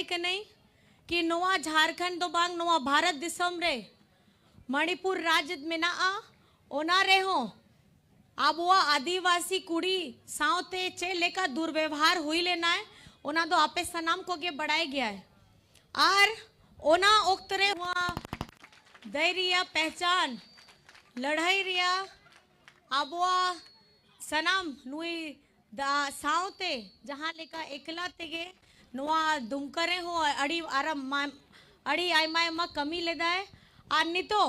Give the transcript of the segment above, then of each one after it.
लई के नहीं कि नोआ झारखंड दो बांग नोआ भारत दिसम रे मणिपुर राज्य में ना ओना रे हो आबुआ आदिवासी कुड़ी सावते चे लेका दुर्व्यवहार हुई लेना है ओना दो आपे सनाम को के बढ़ाया गया है और ओना ओक्तरे हुआ धैर्य पहचान लड़ाई रिया आबुआ सनाम नुई दा सावते जहाँ लेका एकला तेगे नुआ दुमकरे हो अड़ी आराम अड़ी आयमा आयमा कमी लेदा है और नहीं तो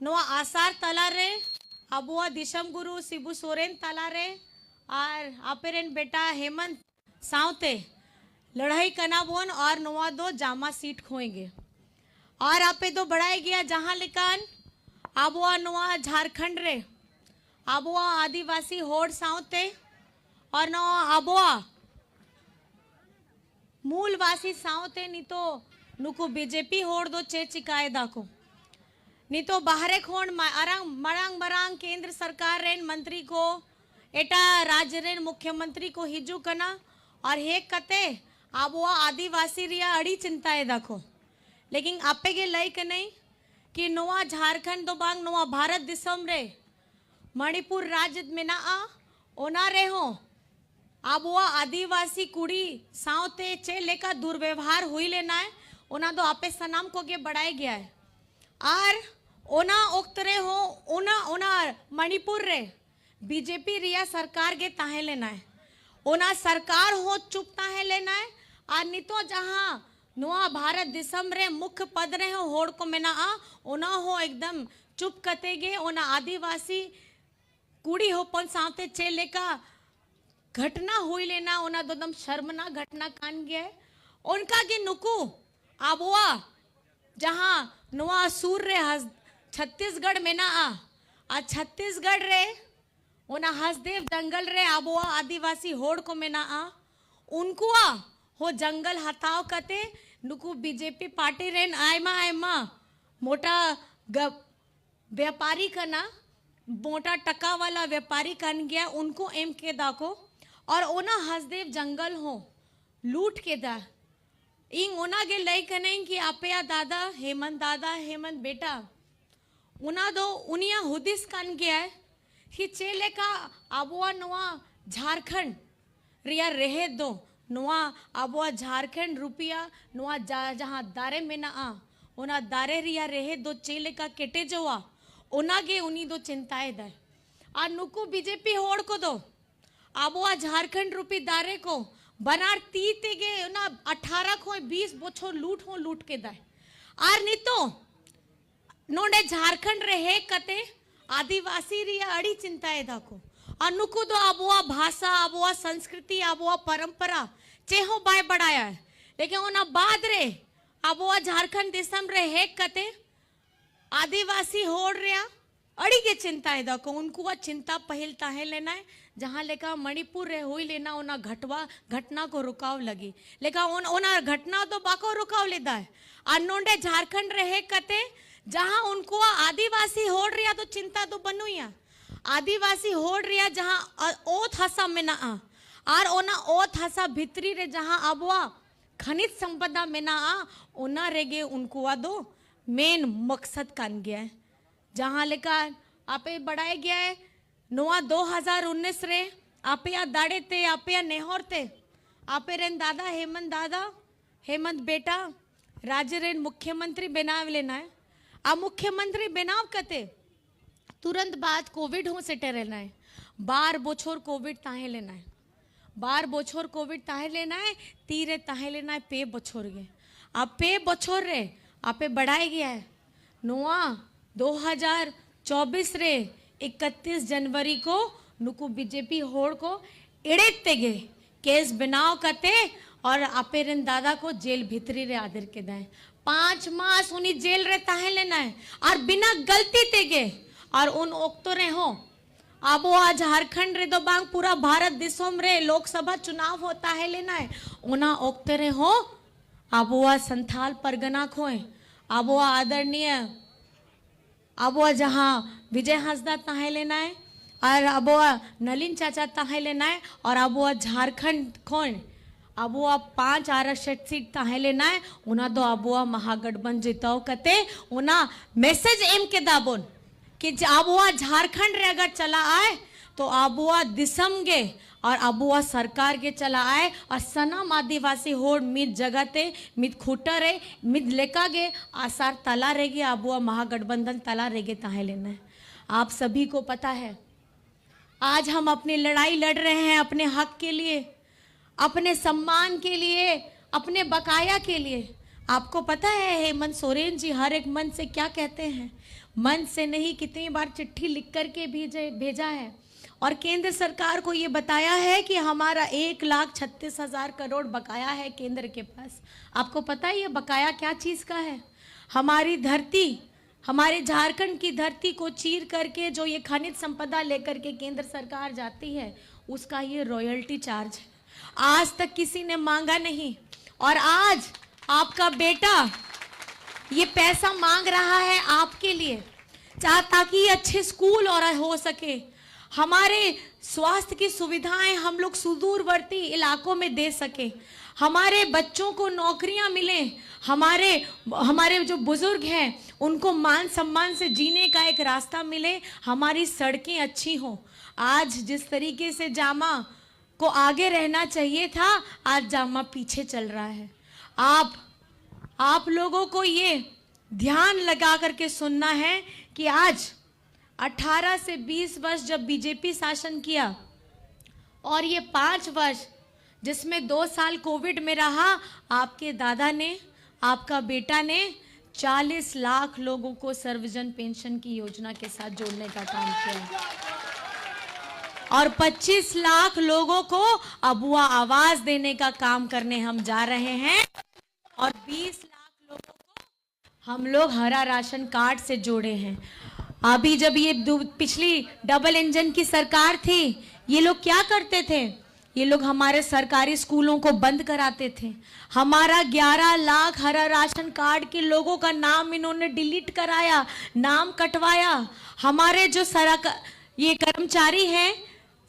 नुआ आसार तला रे आबुआ दिशम गुरु सिबू सोरेन तला रे और आपेरेन बेटा हेमंत सावते लड़ाई कना बोन और नुआ दो जामा सीट खोएंगे और आपे दो बढ़ाया गया जहाँ लेकान आबुआ नुआ झारखंड रे आबुआ आदिवासी होड़ सावते और नो आबुआ मूलवासी सावते नहीं तो नुको बीजेपी होड़ दो चे चिकाए दाको नहीं तो बाहरे खोण मरांग मरांग केंद्र सरकार रेन मंत्री को एटा राज्य रेन मुख्यमंत्री को हिजू कना और हे कते आबुआ आदिवासी रिया अड़ी चिंताए दाखो लेकिन आपे के लई के नहीं कि नोआ झारखंड दो बांग नोआ भारत दिसम रे मणिपुर राज्य में ना ओना रे हो आबुआ आदिवासी कुड़ी सावते चे लेका दुर्व्यवहार हुई लेना है ओना दो आपे सनाम को के बढ़ाया गया है और ओना ओक्तरे हो ओना ओना मणिपुर रे बीजेपी रिया सरकार के ताहे लेना है ओना सरकार हो चुप ताहे लेना है और नहीं तो जहाँ नोआ भारत दिसम रे मुख्य पद रहे हो होड़ को में ना ओना हो एकदम चुप कतेगे ओना आदिवासी कुड़ी हो पन सावते चे लेका घटना हुई लेना ओना दो दम शर्मना घटना कान गया है उनका के नुकू आबुआ जहाँ नुआ सूर रे छत्तीसगढ़ में ना आ छत्तीसगढ़ रे ओना हसदेव जंगल रे आबुआ आदिवासी होड़ को में ना उनको हो जंगल हटाव कते नुकू बीजेपी पार्टी रेन आयमा आयमा मोटा व्यापारी कना मोटा टका वाला व्यापारी कन गया उनको एम के दाको और ओना हसदेव जंगल हो लूट के दा इंग ओना के लई कनें कि आपया दादा हेमंत बेटा उना दो उनिया हुदिस कान गया है कि चेले का आबुआ नुआ झारखंड रिया रहे दो नुआ आबुआ झारखंड रुपया नुआ जहाँ दारे में ना ओना दारे रिया रहे दो चेले का केटे जोआ ओना के उन्हीं दो चिंताएं दाए आ नुकू बीजेपी होड़ को दो आबुआ झारखंड रुपी दारे को बनार तीते गे ना 18 को 20 बोछो लूट के दाए आर नहीं तो नोडे झारखंड रहे कते आदिवासी रिया अड़ी चिंताएं दाको अनुकु दो आबुआ भाषा आबुआ संस्कृति आबुआ परंपरा चेहो बाय बढ़ाया है लेकिन ओना बाद रे आबुआ झारखंड देशम रहे कते आदिवासी होड़ रिया अड़ी के चिंताएं दाको उनको वह चिंता पहल ताहे लेना है जहाँ लेका मणिपुर रे हुई लेना ओना घटना को रुकाव लगी लेकिन ओना घटना तो बाको रुकाव लेदा है अनोंडे झारखंड रहे कते जहाँ उनको आदिवासी होड़ रिया तो चिंता तो बनुया आदिवासी होड़ रिया जहाँ ओथ हसा में ना आर ओना ओथ हसा भितरी रे जहाँ आबुआ खनिज संपदा में ना ओना रेगे उनको दो मेन मकसद कान गया है जहाँ लेकर आपे बढ़ाया गया है नोआ 2019 रे आपे या दाड़े ते आपे या नेहर ते आपे रेन दादा हेमंत बेटा राज्य रेन मुख्यमंत्री बनाव लेना है आ मुख्यमंत्री बनाव कते तुरंत बाद कोविड हो सेटे रहना है 12 बोछोर कोविड ताहे लेना है 12 बोछोर कोविड ताहे लेना है तीरे ताहे लेना है पे बोछोर गे आप पे बोछोर रे आपे बढ़ाया गया है नोआ 2024 रे 31 जनवरी को नुकू बीजेपी होड़ को इड़े तेगे केस बनाव कते और आपे रेन दादा को जेल भीतरी रे आदर के दाए 5 मास उन्हीं जेल रे ताहे लेना है और बिना गलती तेगे और उन ओक्तो रे हो आबुआ झारखंड रे दो बांग पूरा भारत दिसोम रे लोकसभा चुनाव होता है लेना है उना ओक्तो रे हो आबुआ संथाल परगना खोए आबुआ आदरणीय आबुआ जहाँ विजय हंसदा ताहे लेना है और आबुआ नलिन चाचा ताहे लेना है और आबुआ झारखंड खोन अबुआ 5 आरक्षित सीट ताहे लेना है उना दो अबुआ महागठबंधन जिताओ कते उना मैसेज एम के दाबोन कि अबुआ झारखंड रे अगर चला आए तो अबुआ दिसम गे और अबुआ सरकार के चला आए और सनम आदिवासी होड़ मित जगते मित खूटर है मित लेका गे आसार तला रहेगी अबुआ महागठबंधन तला रहेगे ताहे लेना है। आप सभी को पता है आज हम अपनी लड़ाई लड़ रहे हैं अपने हक के लिए, अपने सम्मान के लिए, अपने बकाया के लिए। आपको पता है हेमंत सोरेन जी हर एक मन से क्या कहते हैं, मन से नहीं कितनी बार चिट्ठी लिख करके भेजा है और केंद्र सरकार को ये बताया है कि हमारा 1,36,000 करोड़ बकाया है केंद्र के पास। आपको पता है ये बकाया क्या चीज़ का है? हमारी धरती, हमारे झारखंड की धरती को चीर करके जो ये खनिज संपदा लेकर के केंद्र सरकार जाती है उसका ये रॉयल्टी चार्ज है। आज तक किसी ने मांगा नहीं और आज आपका बेटा ये पैसा मांग रहा है आपके लिए ताकि अच्छे स्कूल और हो सके, हमारे स्वास्थ्य की सुविधाएं हम लोग सुदूरवर्ती इलाकों में दे सके, हमारे बच्चों को नौकरियां मिले, हमारे जो बुजुर्ग हैं उनको मान सम्मान से जीने का एक रास्ता मिले, हमारी सड़कें अच्छी हों। आज जिस तरीके से जामा को आगे रहना चाहिए था आज जामा पीछे चल रहा है। आप लोगों को ये ध्यान लगा करके सुनना है कि आज 18 से 20 वर्ष जब बीजेपी शासन किया और ये 5 वर्ष जिसमें 2 साल कोविड में रहा, आपके दादा ने, आपका बेटा ने 40 लाख लोगों को सर्वजन पेंशन की योजना के साथ जोड़ने का काम किया और 25 लाख लोगों को अबुआ आवाज देने का काम करने हम जा रहे हैं और 20 लाख लोगों को हम लोग हरा राशन कार्ड से जोड़े हैं। अभी जब ये पिछली डबल इंजन की सरकार थी, ये लोग क्या करते थे? ये लोग हमारे सरकारी स्कूलों को बंद कराते थे। हमारा 11 लाख हरा राशन कार्ड के लोगों का नाम इन्होंने डिलीट कराया, नाम कटवाया। हमारे जो ये कर्मचारी हैं,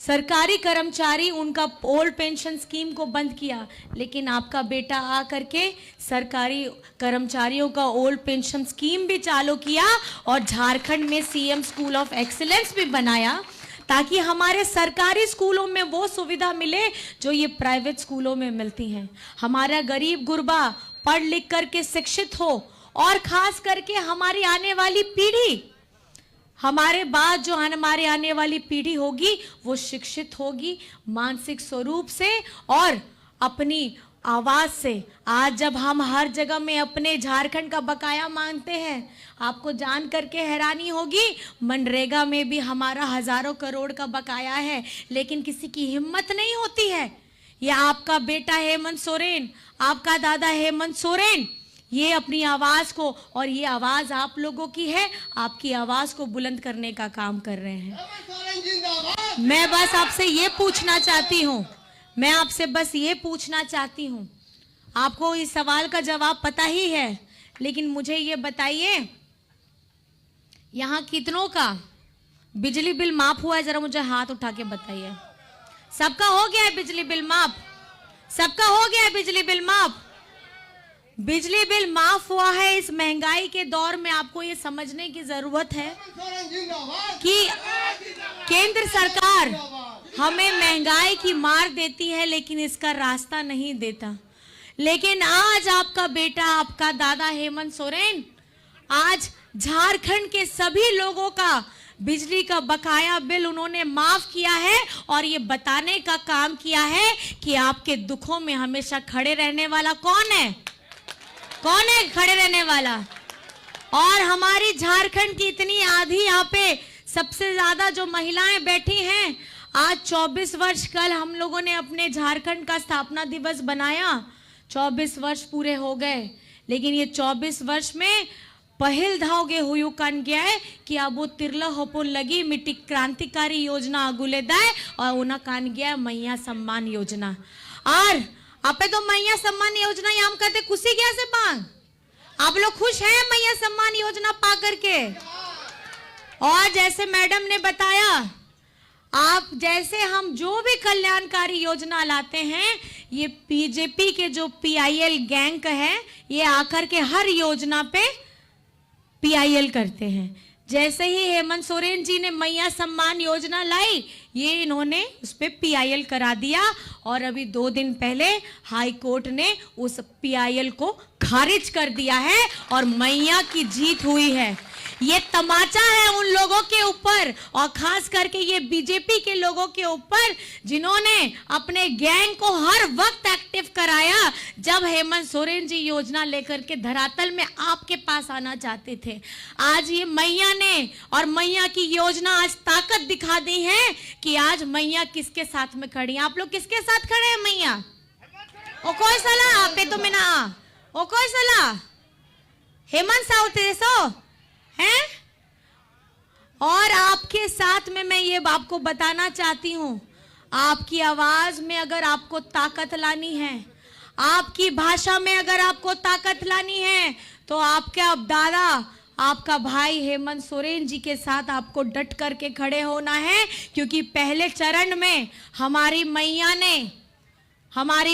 सरकारी कर्मचारी, उनका ओल्ड पेंशन स्कीम को बंद किया। लेकिन आपका बेटा आ करके सरकारी कर्मचारियों का ओल्ड पेंशन स्कीम भी चालू किया और झारखंड में सीएम स्कूल ऑफ एक्सीलेंस भी बनाया ताकि हमारे सरकारी स्कूलों में वो सुविधा मिले जो ये प्राइवेट स्कूलों में मिलती हैं। हमारा गरीब गुरबा पढ़ लिख करके शिक्षित हो और खास करके हमारी आने वाली पीढ़ी, हमारे बाद जो हमारे आने वाली पीढ़ी होगी वो शिक्षित होगी मानसिक स्वरूप से और अपनी आवाज से। आज जब हम हर जगह में अपने झारखंड का बकाया मांगते हैं, आपको जान करके हैरानी होगी मनरेगा में भी हमारा हजारों करोड़ का बकाया है, लेकिन किसी की हिम्मत नहीं होती है। ये आपका बेटा हेमंत सोरेन, आपका दादा हेमंत सोरेन, ये अपनी आवाज को, और ये आवाज आप लोगों की है, आपकी आवाज को बुलंद करने का काम कर रहे हैं। मैं बस आपसे ये पूछना चाहती हूँ, मैं आपसे बस ये पूछना चाहती हूँ, आपको इस सवाल का जवाब पता ही है, लेकिन मुझे ये बताइए यहाँ कितनों का बिजली बिल माफ हुआ है? जरा मुझे हाथ उठा के बताइए। सबका हो गया है बिजली बिल माफ? सबका हो गया है बिजली बिल माफ? बिजली बिल माफ हुआ है। इस महंगाई के दौर में आपको ये समझने की जरूरत है कि केंद्र सरकार हमें महंगाई की मार देती है लेकिन इसका रास्ता नहीं देता। लेकिन आज आपका बेटा, आपका दादा हेमंत सोरेन आज झारखंड के सभी लोगों का बिजली का बकाया बिल उन्होंने माफ किया है और ये बताने का काम किया है कि आपके दुखों में हमेशा खड़े रहने वाला कौन है? कौन है खड़े रहने वाला? और हमारी झारखंड की इतनी आधी यहाँ पे सबसे ज्यादा जो महिलाएं बैठी हैं, आज 24 वर्ष, कल हम लोगों ने अपने झारखंड का स्थापना दिवस बनाया, 24 वर्ष पूरे हो गए, लेकिन ये 24 वर्ष में पहल धावगे हुयु कान गया है कि अब वो तिरला होपुन लगी मिट्टी क्रांतिकारी योजना आगुले दाए और उन्हें कान गया मैया सम्मान योजना। और आपे तो मैया सम्मान योजना याम कहते खुशी क्या से पांग? आप लोग खुश हैं मैया सम्मान योजना पा करके? और जैसे मैडम ने बताया, आप जैसे हम जो भी कल्याणकारी योजना लाते हैं, ये बीजेपी के जो पीआईएल गैंग है, ये आकर के हर योजना पे पीआईएल करते हैं। जैसे ही हेमंत सोरेन जी ने मैया सम्मान योजना लाई, ये इन्होंने उस पे पीआईएल करा दिया और अभी 2 दिन पहले हाई कोर्ट ने उस पीआईएल को खारिज कर दिया है और मैया की जीत हुई है। ये तमाचा है उन लोगों के ऊपर और खास करके ये बीजेपी के लोगों के ऊपर जिन्होंने अपने गैंग को हर वक्त एक्टिव कराया जब हेमंत सोरेन जी योजना लेकर के धरातल में आपके पास आना चाहते थे। आज ये मैया ने और मैया की योजना आज ताकत दिखा दी है कि आज मैया किसके साथ में खड़ी है। आप लोग किसके साथ खड़े हैं? मैया ओ कोई सलाह पे तो मिना ओ कोई सलाह हेमंत साउथ हैं। और आपके साथ में मैं ये आपको बताना चाहती हूं, आपकी आवाज में अगर आपको ताकत लानी है, आपकी भाषा में अगर आपको ताकत लानी है, तो आपका दादा, आपका भाई हेमंत सोरेन जी के साथ आपको डट करके खड़े होना है। क्योंकि पहले चरण में हमारी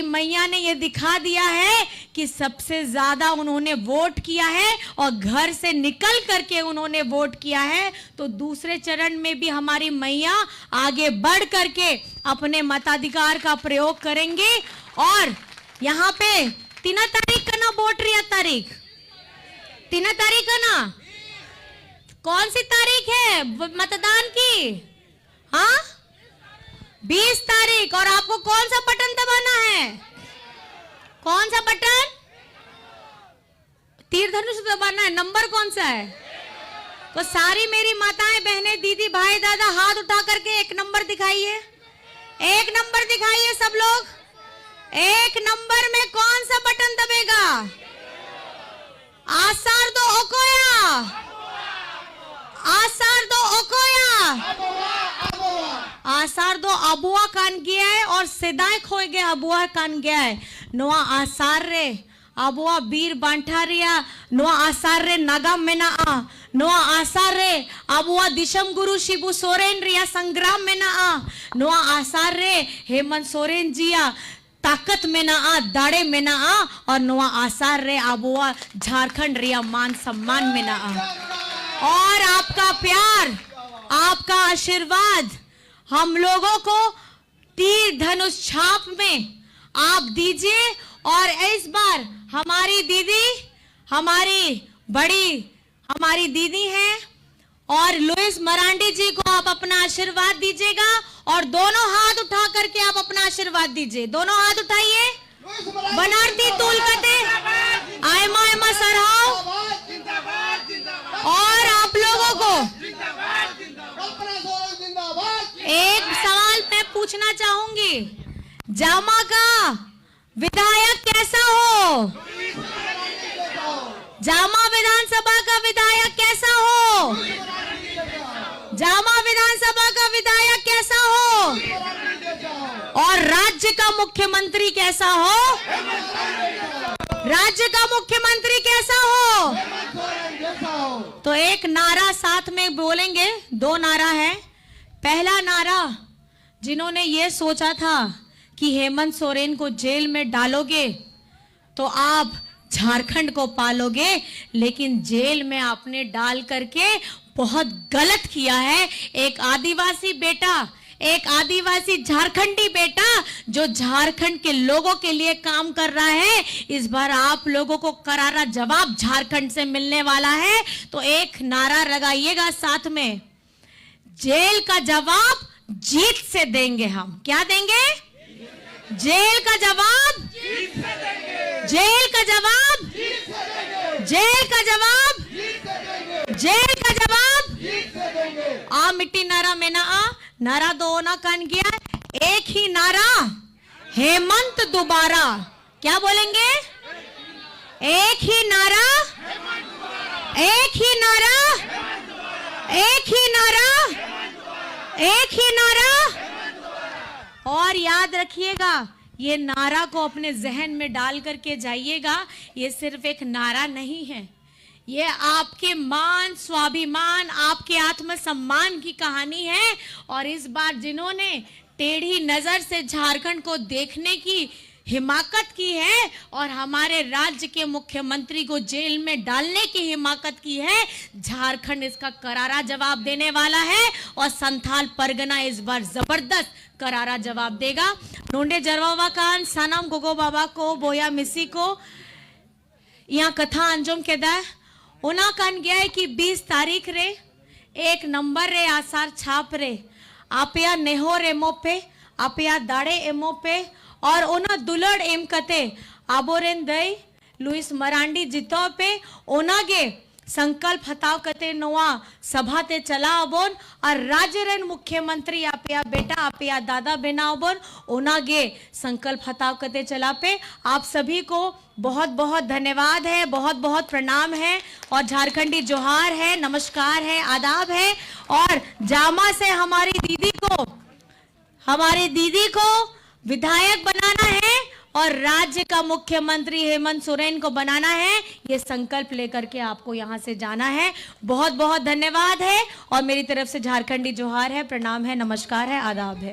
मैया ने ये दिखा दिया है कि सबसे ज्यादा उन्होंने वोट किया है और घर से निकल करके उन्होंने वोट किया है। तो दूसरे चरण में भी हमारी मैया आगे बढ़ करके अपने मताधिकार का प्रयोग करेंगे। और यहाँ पे 3 तारीख का ना वोट रही तारीख 3 तारीख का ना, कौन सी तारीख है मतदान की? हाँ 20 तारीख। और आपको कौन सा बटन दबाना है? कौन सा बटन? तीर धनुष दबाना है। नंबर कौन सा है? तो सारी मेरी माताएं, बहनें, दीदी, भाई, दादा हाथ उठा करके 1 नंबर दिखाइए। 1 नंबर दिखाइए सब लोग। 1 नंबर में कौन सा बटन दबेगा? आसार दो ओकोया, आसार दो ओकोया, आसार दो अबुआ कान गया है और सिदाय खोए गए अबुआ कान गया है। नोआ आसार रे अबुआ बीर बांठा रिया, नोआ आसार रे नागाम में ना आ, नोआ आसार रे अबुआ दिशम गुरु शिबू सोरेन रिया संग्राम में ना आ, नोआ आसार रे हेमंत सोरेन जिया ताकत में ना आ, दाड़े में ना आ, और नोआ आसार रे अबुआ झारखंड रिया मान सम्मान में ना आ। और आपका प्यार, आपका आशीर्वाद हम लोगों को तीर धनुष छाप में आप दीजिए। और इस बार हमारी दीदी, हमारी दीदी हैं और लुइस मरांडी जी को आप अपना आशीर्वाद दीजिएगा। और दोनों हाथ उठा करके आप अपना आशीर्वाद दीजिए। दोनों हाथ उठाइए। बनारती तूल कते आयमा आयमा सरहाओ। और आप लोगों को एक सवाल मैं पूछना चाहूंगी, जामा का विधायक कैसा हो? जामा विधानसभा का विधायक कैसा हो? जामा विधानसभा का विधायक कैसा हो? और राज्य का मुख्यमंत्री कैसा हो? राज्य का मुख्यमंत्री कैसा हो? तो एक नारा साथ में बोलेंगे। 2 नारा है। पहला नारा, जिन्होंने ये सोचा था कि हेमंत सोरेन को जेल में डालोगे तो आप झारखंड को पालोगे, लेकिन जेल में आपने डाल करके बहुत गलत किया है। एक आदिवासी बेटा, एक आदिवासी झारखंडी बेटा जो झारखंड के लोगों के लिए काम कर रहा है, इस बार आप लोगों को करारा जवाब झारखंड से मिलने वाला है। तो एक नारा लगाइएगा साथ में, जेल का जवाब जीत से देंगे हम। क्या देंगे? जेल का जवाब जीत से देंगे। जेल का जवाब जीत से देंगे। जेल का जवाब जीत से देंगे। जेल का जवाब जीत से देंगे। आ मिट्टी नारा में ना आ, नारा 2 ना कान गया, एक ही नारा हेमंत दोबारा। क्या बोलेंगे? एक ही नारा, एक ही नारा, एक ही नारा, एक ही नारा। और याद रखिएगा, ये नारा को अपने जहन में डाल करके जाइएगा। ये सिर्फ एक नारा नहीं है, ये आपके मान, स्वाभिमान, आपके आत्मसम्मान की कहानी है। और इस बार जिन्होंने टेढ़ी नजर से झारखंड को देखने की हिमाकत की है और हमारे राज्य के मुख्यमंत्री को जेल में डालने की हिमाकत की है, झारखंड इसका करारा जवाब देने वाला है। और संथाल परगना इस बार जबरदस्त करारा जवाब देगा। नोंडे जरवावा कान सनम गोगो बाबा को बोया मिसी को यहाँ कथा अंजुम के दा उना कान गया है कि 20 तारीख रे 1 नंबर रे आसार छाप रे आपया नेहोर एमो पे आपया दाड़े एमो पे और ओना दुलड़ एम कते आबोरेन दई लुइस मरांडी जितो पे ओना गे संकल्प हताव कते नोआ सभा ते चला अबोन और राज्य रेन मुख्यमंत्री आपया बेटा आपया दादा बेना अबोन ओना गे संकल्प हताव कते चला पे। आप सभी को बहुत बहुत धन्यवाद है, बहुत बहुत प्रणाम है और झारखंडी जोहार है, नमस्कार है, आदाब है। और जामा से हमारी दीदी को विधायक बनाना है और राज्य का मुख्यमंत्री हेमंत सोरेन को बनाना है, ये संकल्प लेकर के आपको यहाँ से जाना है। बहुत बहुत धन्यवाद है और मेरी तरफ से झारखंडी जोहार है, प्रणाम है, नमस्कार है, आदाब है।